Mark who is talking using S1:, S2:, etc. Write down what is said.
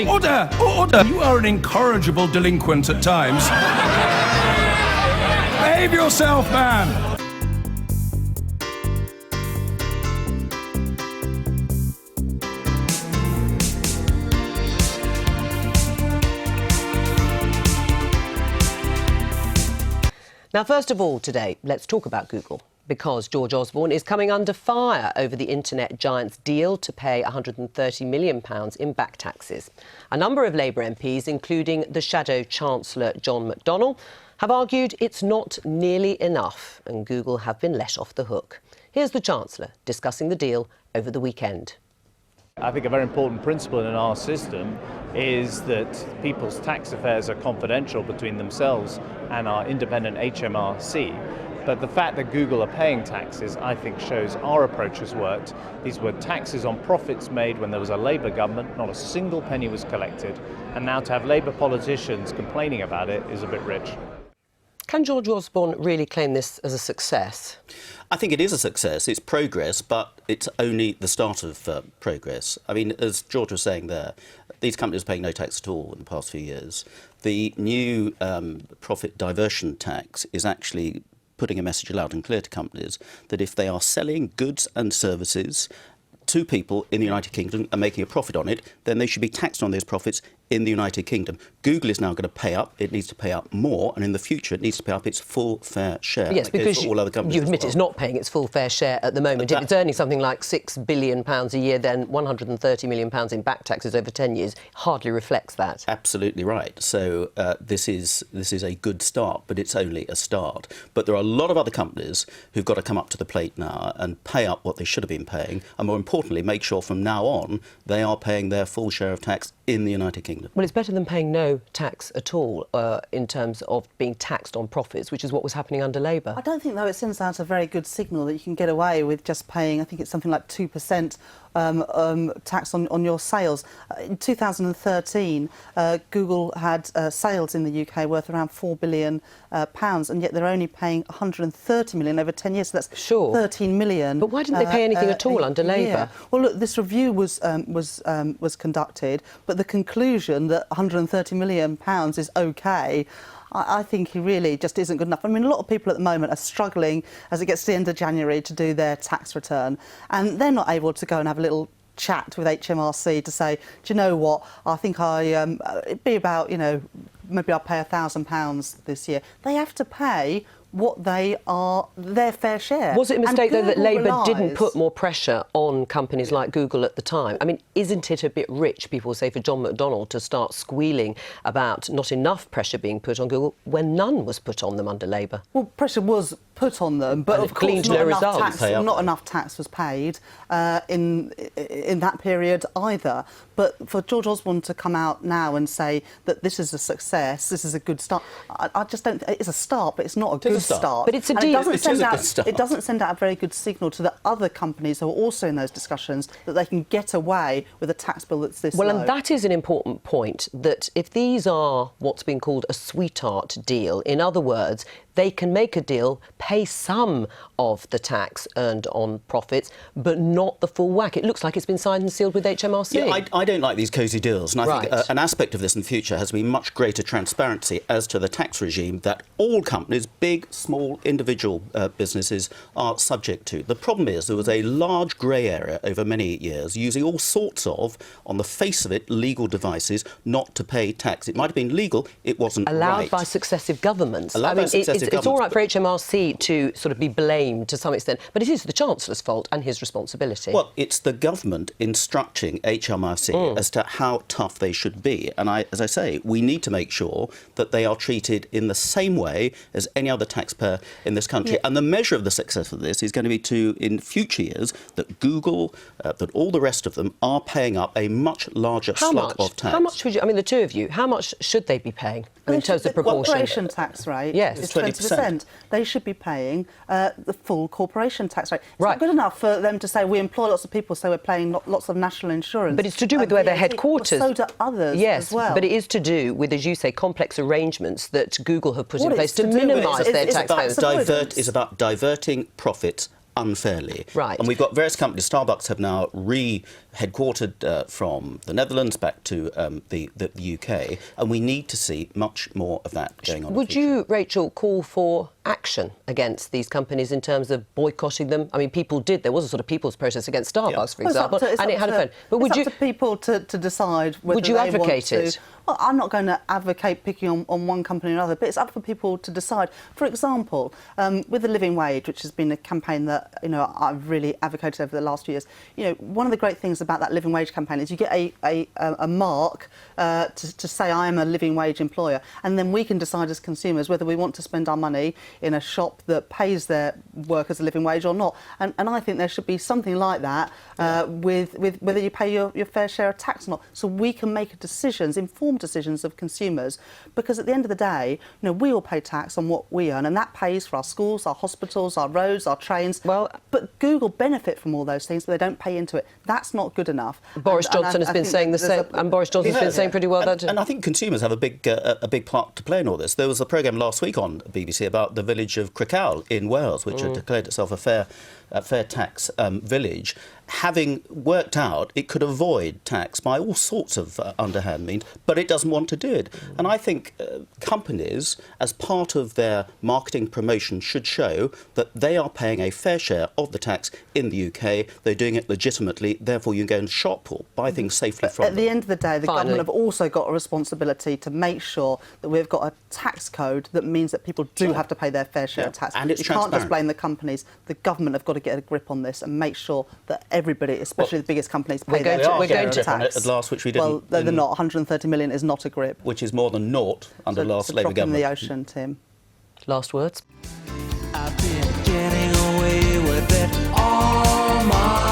S1: Order! Order! You are an incorrigible delinquent at times. Behave yourself, man!
S2: Now, first of all today, let's talk about Google, because George Osborne is coming under fire over the internet giant's deal to pay £130 million in back taxes. A number of Labour MPs, including the Shadow Chancellor John McDonnell, have argued it's not nearly enough and Google have been let off the hook. Here's the Chancellor discussing the deal over the weekend.
S3: I think a very important principle in our system is that people's tax affairs are confidential between themselves and our independent HMRC. But the fact that Google are paying taxes, I think, shows our approach has worked. These were taxes on profits made when there was a Labour government, not a single penny was collected. And now to have Labour politicians complaining about it is a bit rich.
S2: Can George Osborne really claim this as a success?
S4: I think it is a success. It's progress, but it's only the start of progress. I mean, as George was saying there, these companies are paying no tax at all in the past few years. The new profit diversion tax is actually putting a message loud and clear to companies that if they are selling goods and services to people in the United Kingdom and making a profit on it, then they should be taxed on those profits in the United Kingdom. Google is now going to pay up. It needs to pay up more, and in the future it needs to pay up its full fair share.
S2: Yes, because
S4: all other companies
S2: you admit
S4: well.
S2: It's not paying its full fair share at the moment. If it's earning something like £6 billion a year, then £130 million in back taxes over 10 years hardly reflects that.
S4: Absolutely right. So this is a good start, but it's only a start. But there are a lot of other companies who've got to come up to the plate now and pay up what they should have been paying, and more importantly, make sure from now on they are paying their full share of tax in the United Kingdom.
S2: Well, it's better than paying no tax at all in terms of being taxed on profits, which is what was happening under Labour.
S5: I don't think, though, it sends out a very good signal that you can get away with just paying, I think it's something like 2% tax on your sales. In 2013, Google had sales in the UK worth around £4 billion, and yet they're only paying £130 million over 10 years, so that's
S2: sure.
S5: £13 million.
S2: But why didn't they pay anything at all under Labour?
S5: Well, look, this review was conducted, but the conclusion that £130 million is OK, I think he really just isn't good enough. I mean, a lot of people at the moment are struggling as it gets to the end of January to do their tax return, and they're not able to go and have a little chat with HMRC to say, do you know what, I think it'd be about, maybe I'll pay £1,000 this year. They have to pay what their fair share.
S2: Was it a mistake, though, that Labour didn't put more pressure on companies like Google at the time? I mean, isn't it a bit rich, people say, for John McDonnell to start squealing about not enough pressure being put on Google when none was put on them under Labour?
S5: Well, pressure was put on them, but of course not enough tax was paid in that period either. But for George Osborne to come out now and say that this is a success, this is a good start, I just don't. It's a start, but it's not a good start.
S2: But it's a deal.
S5: It doesn't send out a very good signal to the other companies who are also in those discussions that they can get away with a tax bill that's this low.
S2: Well, and that is an important point, that if these are what's been called a sweetheart deal, in other words, they can make a deal, pay some of the tax earned on profits, but not the full whack. It looks like it's been signed and sealed with HMRC.
S4: Yeah, I don't like these cosy deals, and I think an aspect of this in the future has to be much greater transparency as to the tax regime that all companies, big, small, individual businesses, are subject to. The problem is there was a large grey area over many years using all sorts of, on the face of it, legal devices not to pay tax. It might have been legal, it wasn't
S2: allowed by successive governments.
S4: It's
S2: all right for HMRC to sort of be blamed to some extent, but it is the Chancellor's fault and his responsibility.
S4: Well, it's the government instructing HMRC as to how tough they should be. And as I say, we need to make sure that they are treated in the same way as any other taxpayer in this country. Yeah. And the measure of the success of this is going to be in future years, that Google, that all the rest of them are paying up a much larger slug of tax.
S2: How much would you, I mean, the two of you, how much should they be paying in terms of proportion?
S5: Corporation tax rate is 20%. They should be paying the full corporation tax rate. It's not good enough for them to say we employ lots of people, so we're paying lots of national insurance.
S2: But it's to do with where their headquarters.
S5: Well, so do others as well.
S2: But it is to do with, as you say, complex arrangements that Google have put in place to minimise their tax base.
S4: It's about diverting profits unfairly.
S2: Right.
S4: And we've got various companies. Starbucks have now headquartered from the Netherlands back to the UK, and we need to see much more of that going on.
S2: Would you, Rachel, call for action against these companies in terms of boycotting them? I mean, people did. There was a sort of people's protest against Starbucks, for example, and it had a phone. But would you?
S5: It's up to people to decide whether
S2: would you
S5: they
S2: advocate
S5: want to.
S2: it?
S5: Well, I'm not going to advocate picking on one company or another, but it's up for people to decide. For example, with the living wage, which has been a campaign that I've really advocated over the last few years. One of the great things about that living wage campaign is you get a mark to say I am a living wage employer, and then we can decide as consumers whether we want to spend our money in a shop that pays their workers a living wage or not. And I think there should be something like that with whether you pay your fair share of tax or not, so we can make decisions, informed decisions of consumers, because at the end of the day, we all pay tax on what we earn, and that pays for our schools, our hospitals, our roads, our trains.
S2: Well,
S5: but Google benefit from all those things, but they don't pay into it. That's not good enough.
S2: Boris Johnson has been saying the same, and Boris Johnson's been saying pretty well that.
S4: And I think consumers have a big part to play in all this. There was a programme last week on BBC about the village of Crickhowell in Wales, which had declared itself a fair tax village, having worked out it could avoid tax by all sorts of underhand means, but it doesn't want to do it. And I think companies, as part of their marketing promotion, should show that they are paying a fair share of the tax in the UK. They're doing it legitimately. Therefore, you can go and shop or buy things safely from them.
S5: At the end of the day, the government have also got a responsibility to make sure that we've got a tax code that means that people do have to pay their fair share of tax.
S4: And it's
S5: you can't just
S4: transparent.
S5: blame the companies. The government have got to get a grip on this and make sure that everybody, especially the biggest companies, pay their share of tax.
S4: At last, which we didn't.
S5: Well, they're not. 130 million is not a grip.
S4: Which is more than naught under the last Labour
S5: drop
S4: government.
S5: in the ocean, Tim.
S2: Last words.
S6: I've been getting away with it all my